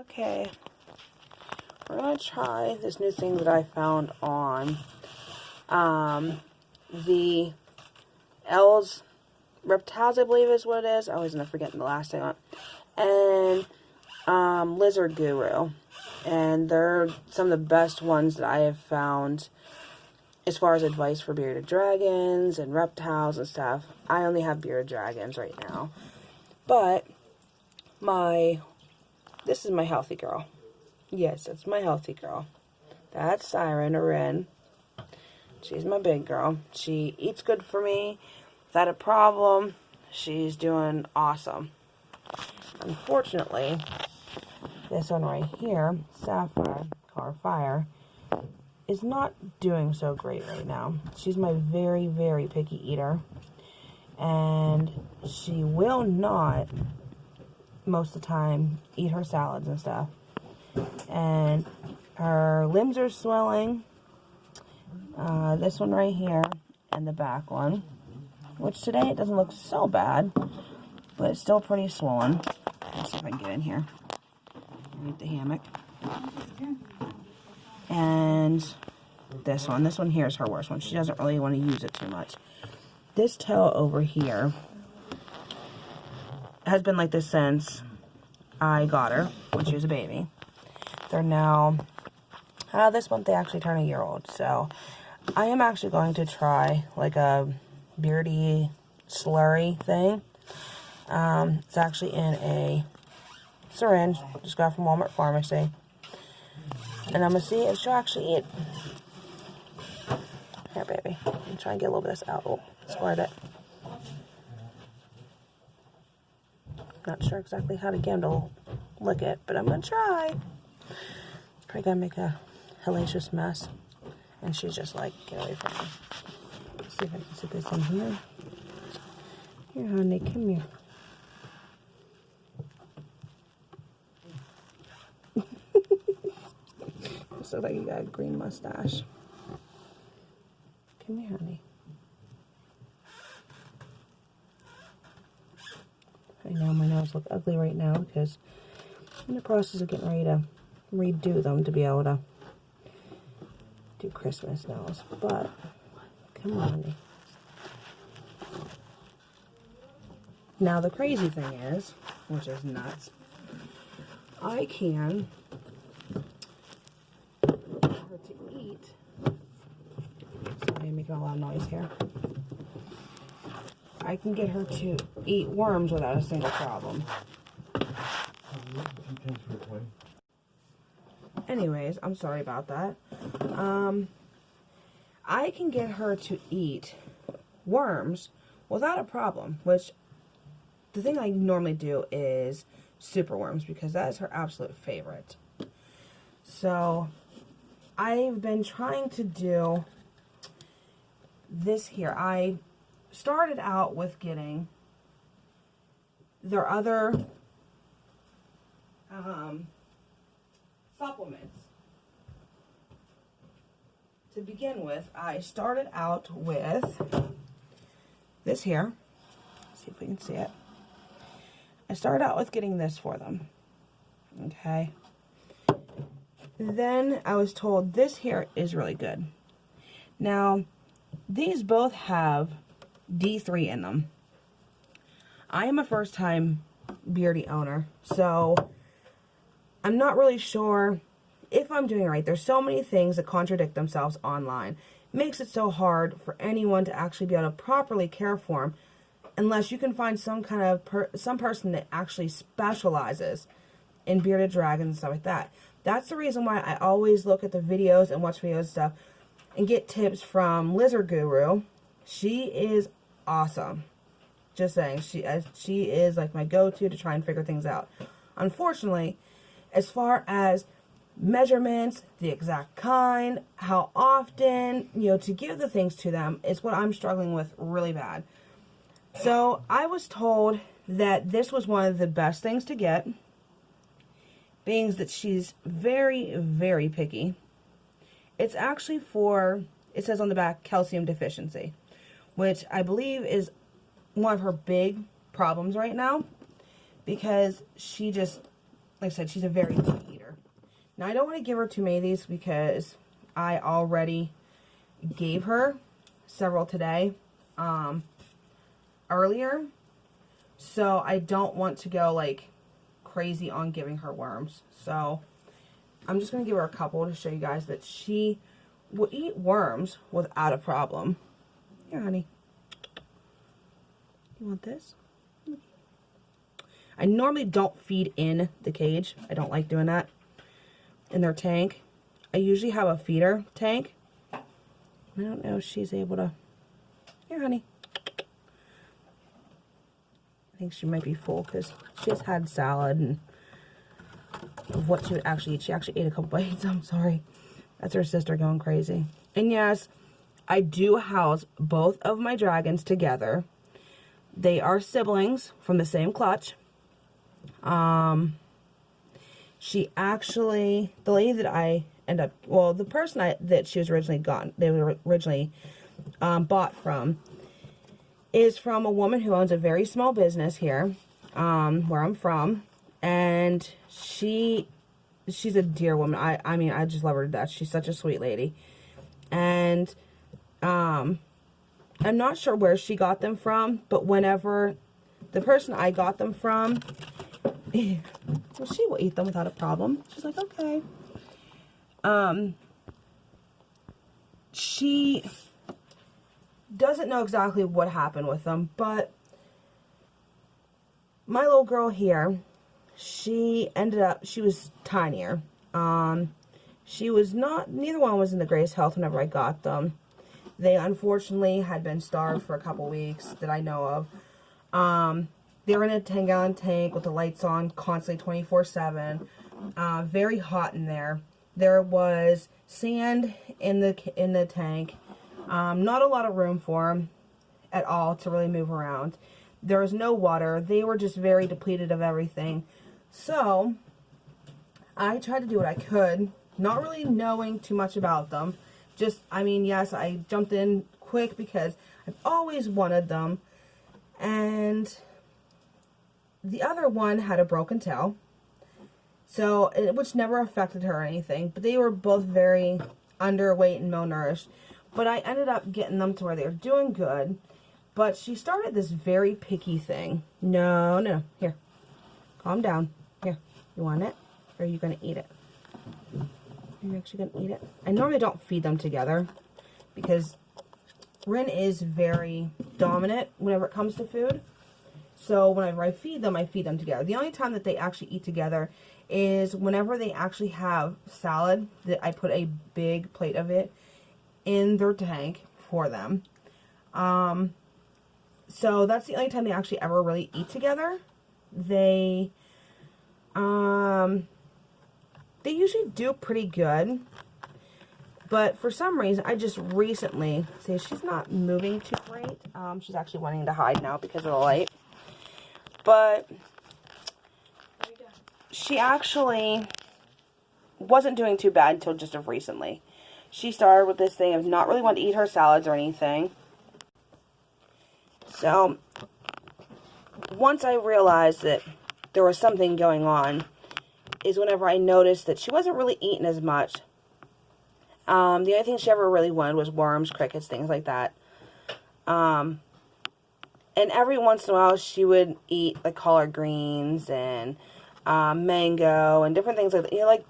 Okay, we're going to try this new thing that I found on the L's Reptiles, I believe is what it is. I always end up forgetting the last thing on it. And Lizard Guru. And they're some of the best ones that I have found as far as advice for bearded dragons and reptiles and stuff. I only have bearded dragons right now. But this is my healthy girl. Yes, that's my healthy girl. That's Siren, or Ren. She's my big girl. She eats good for me. Without a problem. She's doing awesome. Unfortunately, this one right here, Sapphire, Car Fire, is not doing so great right now. She's my very, very picky eater. And she will not, most of the time, eat her salads and stuff. And her limbs are swelling. This one right here and the back one. Which today it doesn't look so bad, but it's still pretty swollen. Let's see if I can get in here. Underneath the hammock. And this one here is her worst one. She doesn't really want to use it too much. This toe over here has been like this since I got her when she was a baby. They're now, this month they actually turn a year old. So I am actually going to try like a Beardie slurry thing. It's actually in a syringe. Just got from Walmart Pharmacy. And I'm going to see if she'll actually eat. Here, baby. I'm trying to get a little bit of this out. Oh, squirt it. Not sure exactly how to get him to lick it, but I'm going to try. Probably going to make a hellacious mess. And she's just like, get away from me. Let's see if I can sit this in here. Here, honey, come here. Just looks like you got a green mustache. Come here, honey. I know my nails look ugly right now because I'm in the process of getting ready to redo them to be able to do Christmas nails. But come on, honey. Now the crazy thing is, which is nuts, I can get her to eat. Sorry, I'm making a lot of noise here. I can get her to eat worms without a single problem. Anyways, I'm sorry about that. I can get her to eat worms without a problem, which the thing I normally do is super worms because that is her absolute favorite. So I've been trying to do this here. I started out with getting their other supplements. To begin with, I started out with this here. Let's see if we can see it. I started out with getting this for them. Okay. Then I was told this here is really good. Now, these both have D3 in them. I am a first-time Beardie owner, so I'm not really sure if I'm doing it right. There's so many things that contradict themselves online. It makes it so hard for anyone to actually be able to properly care for them unless you can find some kind of some person that actually specializes in bearded dragons and stuff like that. That's the reason why I always look at the videos and watch videos and stuff and get tips from Lizard Guru. She is awesome. Just saying, she is like my go-to to try and figure things out. Unfortunately, as far as measurements, the exact kind, how often, to give the things to them is what I'm struggling with really bad. So I was told that this was one of the best things to get, being that she's very, very picky. It's actually for, it says on the back, calcium deficiency, which I believe is one of her big problems right now, because she just, like I said, she's a very good eater. Now, I don't want to give her too many of these because I already gave her several today, earlier. So I don't want to go like crazy on giving her worms. So I'm just going to give her a couple to show you guys that she will eat worms without a problem. Here, honey. You want this? I normally don't feed in the cage. I don't like doing that in their tank. I usually have a feeder tank. I don't know if she's able to. Here, honey. I think she might be full because she has had salad and of what she would actually eat. She actually ate a couple bites. I'm sorry. That's her sister going crazy. And yes, I do house both of my dragons together. They are siblings from the same clutch. She actually, the lady that I end up, well, the person that she was originally they were originally bought from, is from a woman who owns a very small business here, where I'm from, and she's a dear woman. I mean, I just love her to death. She's such a sweet lady, and I'm not sure where she got them from, but whenever the person I got them from, well, she will eat them without a problem. She's like, okay. She doesn't know exactly what happened with them, but my little girl here, she was tinier. She was neither one was in the greatest health whenever I got them. They unfortunately had been starved for a couple weeks that I know of. They were in a 10-gallon tank with the lights on constantly 24/7. Very hot in there. There was sand in the tank. Not a lot of room for them at all to really move around. There was no water. They were just very depleted of everything. So I tried to do what I could, not really knowing too much about them. Just, I mean, yes, I jumped in quick because I've always wanted them. And the other one had a broken tail, so which never affected her or anything. But they were both very underweight and malnourished. But I ended up getting them to where they were doing good. But she started this very picky thing. No. Here. Calm down. Here. You want it? Or are you going to eat it? You're actually going to eat it? I normally don't feed them together because Rin is very dominant whenever it comes to food. So whenever I feed them together. The only time that they actually eat together is whenever they actually have salad, that I put a big plate of it in their tank for them. So that's the only time they actually ever really eat together. They usually do pretty good. But for some reason, I just recently, see, she's not moving too great. She's actually wanting to hide now because of the light. But she actually wasn't doing too bad until just of recently. She started with this thing of not really wanting to eat her salads or anything. So once I realized that there was something going on is whenever I noticed that she wasn't really eating as much. The only thing she ever really wanted was worms, crickets, things like that. And every once in a while, she would eat like collard greens and mango and different things like that. You know, like